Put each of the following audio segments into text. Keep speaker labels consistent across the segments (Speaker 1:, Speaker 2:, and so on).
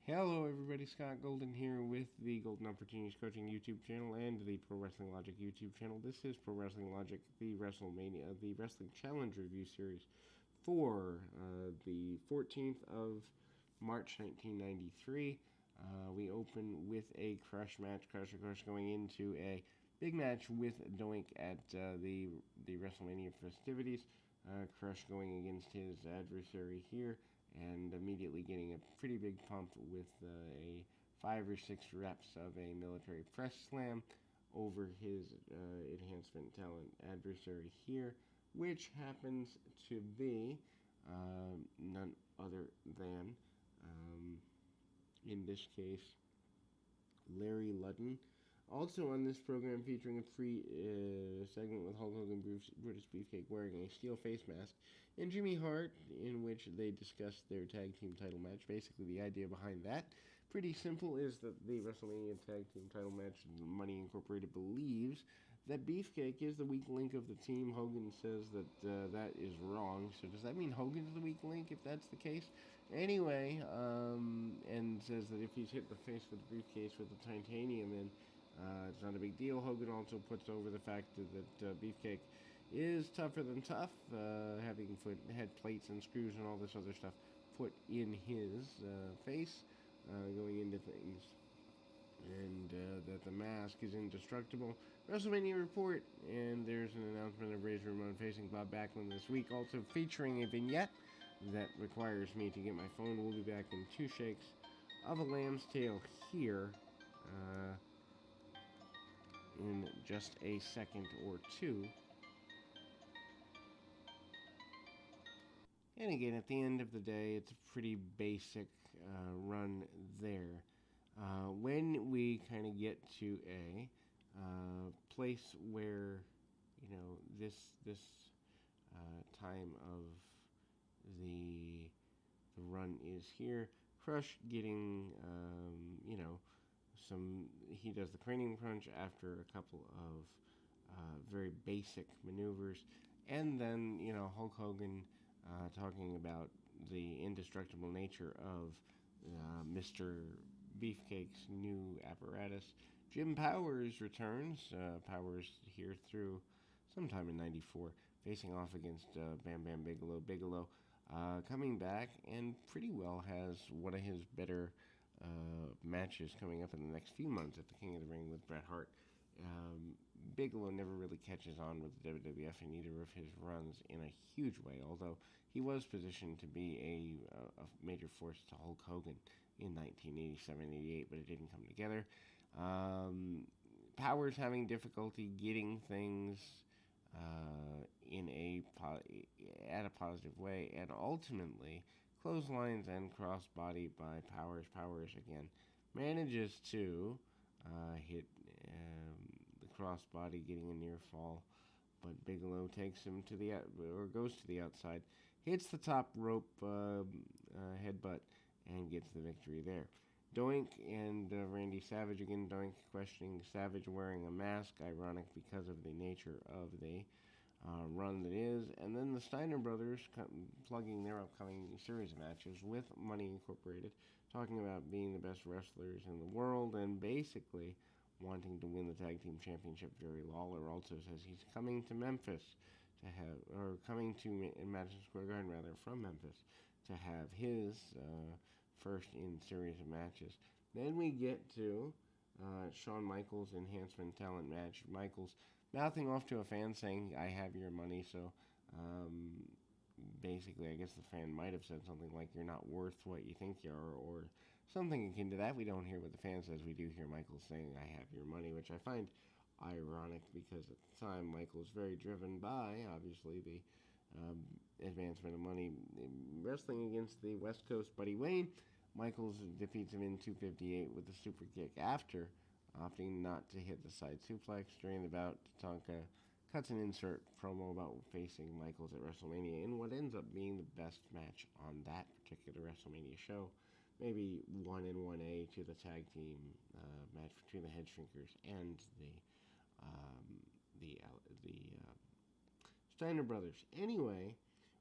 Speaker 1: Hello, everybody. Scott Golden here with the Golden Opportunities Coaching YouTube channel and the Pro Wrestling Logic YouTube channel. This is Pro Wrestling Logic, the Wrestling Challenge review series for the 14th of March 1993. We open with a Crush match. Crush, of course, going into a big match with Doink at the WrestleMania festivities. Crush going against his adversary here, and immediately getting a pretty big pump with a 5 or 6 reps of a military press slam over his enhancement talent adversary here, which happens to be none other than, in this case, Larry Ludden. Also on this program, featuring a free segment with Hulk Hogan, Brutus Beefcake wearing a steel face mask, and Jimmy Hart, in which they discussed their tag team title match. Basically, the idea behind that, pretty simple, is that the WrestleMania tag team title match, Money Incorporated believes that Beefcake is the weak link of the team. Hogan says that that is wrong. So does that mean Hogan's the weak link if that's the case? Anyway, and says that if he's hit the face with the briefcase with the titanium, then it's not a big deal. Hogan also puts over the fact that Beefcake is tougher than tough, having head plates and screws and all this other stuff put in his face, going into things, and that the mask is indestructible. WrestleMania report, and there's an announcement of Razor Ramon facing Bob Backlund this week, also featuring a vignette that requires me to get my phone. We'll be back in 2 shakes of a lamb's tail here in just a second or two. And again, at the end of the day, it's a pretty basic run there. When we kind of get to a place where, this time of the run is here, Crush getting, he does the cranium crunch after a couple of very basic maneuvers, and then, Hulk Hogan talking about the indestructible nature of Mr. Beefcake's new apparatus. Jim Powers returns. Powers here through sometime in '94, facing off against Bam Bam Bigelow. Bigelow coming back and pretty well has one of his better matches coming up in the next few months at the King of the Ring with Bret Hart. Bigelow never really catches on with the WWF in either of his runs in a huge way, although he was positioned to be a major force to Hulk Hogan in 1987-88, but it didn't come together. Powers having difficulty getting things at a positive way, and ultimately clotheslines and crossbody by Powers. Powers again manages to hit the crossbody, getting a near fall, but Bigelow takes him to the goes to the outside, hits the top rope headbutt, and gets the victory there. Doink and Randy Savage again. Doink questioning Savage wearing a mask, ironic because of the nature of the run that is. And then the Steiner brothers plugging their upcoming series of matches with Money Incorporated, talking about being the best wrestlers in the world and basically wanting to win the tag team championship. Jerry Lawler also says he's coming to Memphis coming to Madison Square Garden from Memphis to have his first in series of matches. Then we get to Shawn Michaels' enhancement talent match. Michaels mouthing off to a fan saying, "I have your money," so basically I guess the fan might have said something like, "You're not worth what you think you are," or something akin to that. We don't hear what the fan says. We do hear Michaels saying, "I have your money," which I find ironic because at the time Michaels very driven by obviously the advancement of money, wrestling against the West Coast Buddy Wayne. Michaels defeats him in 258 with a super kick after opting not to hit the side suplex. During the bout, Tatanka cuts an insert promo about facing Michaels at WrestleMania in what ends up being the best match on that particular WrestleMania show. Maybe 1 and 1A to the tag team match between the Head Shrinkers and the Steiner brothers. Anyway,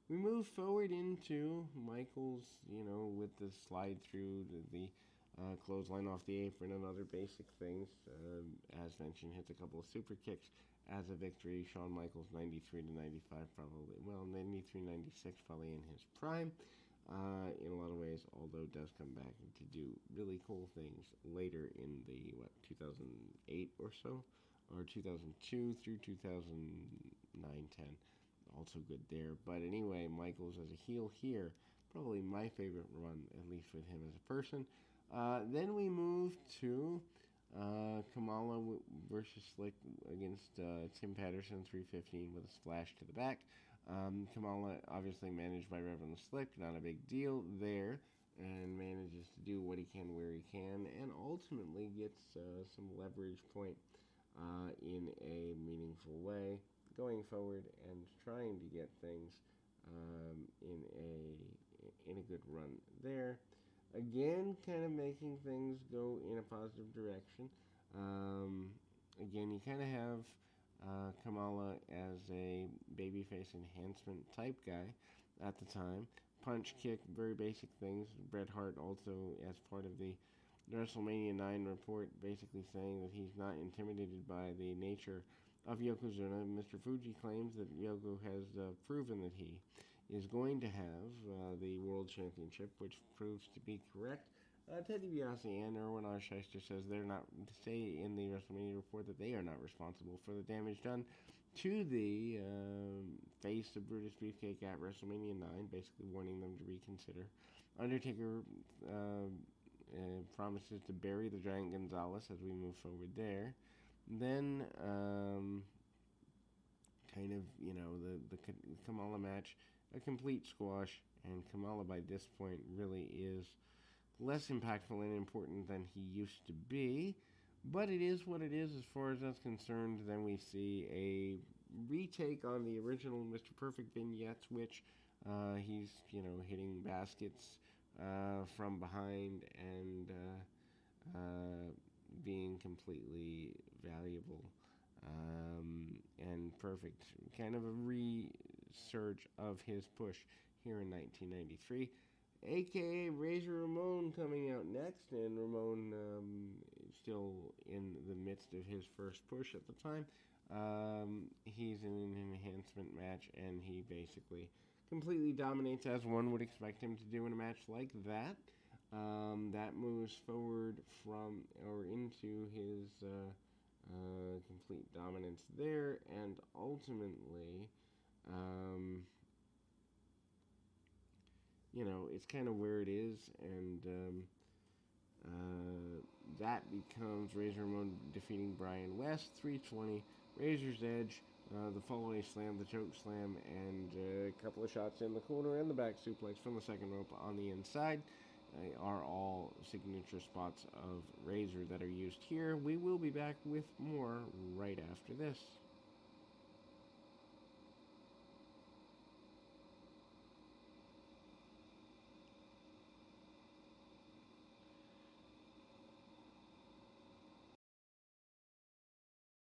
Speaker 1: we move forward into Michaels, with the slide through the clothesline off the apron and other basic things. As mentioned, hits a couple of super kicks as a victory. Shawn Michaels 93 to 95, probably, well, 93, 96, probably in his prime. In a lot of ways, although does come back to do really cool things later in the 2008 or so, or 2002 through 2009-10. Also good there. But anyway, Michaels as a heel here, probably my favorite run, at least with him as a person. Then we move to Kamala versus Slick against Tim Patterson, 315 with a splash to the back. Kamala, obviously managed by Reverend Slick, not a big deal there, and manages to do what he can where he can, and ultimately gets some leverage point in a meaningful way going forward and trying to get things in a good run there. Again, kind of making things go in a positive direction. Again, you kind of have Kamala as a babyface enhancement type guy at the time. Punch, kick, very basic things. Bret Hart also, as part of the WrestleMania 9 report, basically saying that he's not intimidated by the nature of Yokozuna. Mr. Fuji claims that Yoko has proven that he is going to have the World Championship, which proves to be correct. Ted DiBiase and Erwin R. Shyster says they're not, say in the WrestleMania report that they are not responsible for the damage done to the face of Brutus Beefcake at WrestleMania 9, basically warning them to reconsider. Undertaker promises to bury the Giant Gonzalez as we move forward there. Then, kind of, the Kamala match, a complete squash, and Kamala by this point really is less impactful and important than he used to be, but it is what it is as far as that's concerned. Then we see a retake on the original Mr. Perfect vignettes, which he's, hitting baskets from behind and being completely valuable and perfect. Kind of a resurge of his push here in 1993. A.K.A. Razor Ramon coming out next, and Ramon still in the midst of his first push at the time. He's in an enhancement match, and he basically completely dominates as one would expect him to do in a match like that. That moves forward from or into his complete dominance there, and ultimately, it's kind of where it is, and that becomes Razor Ramon defeating Brian West, 320, Razor's Edge, the fall-away slam, the choke slam, and a couple of shots in the corner and the back suplex from the second rope on the inside are all signature spots of Razor that are used here. We will be back with more right after this.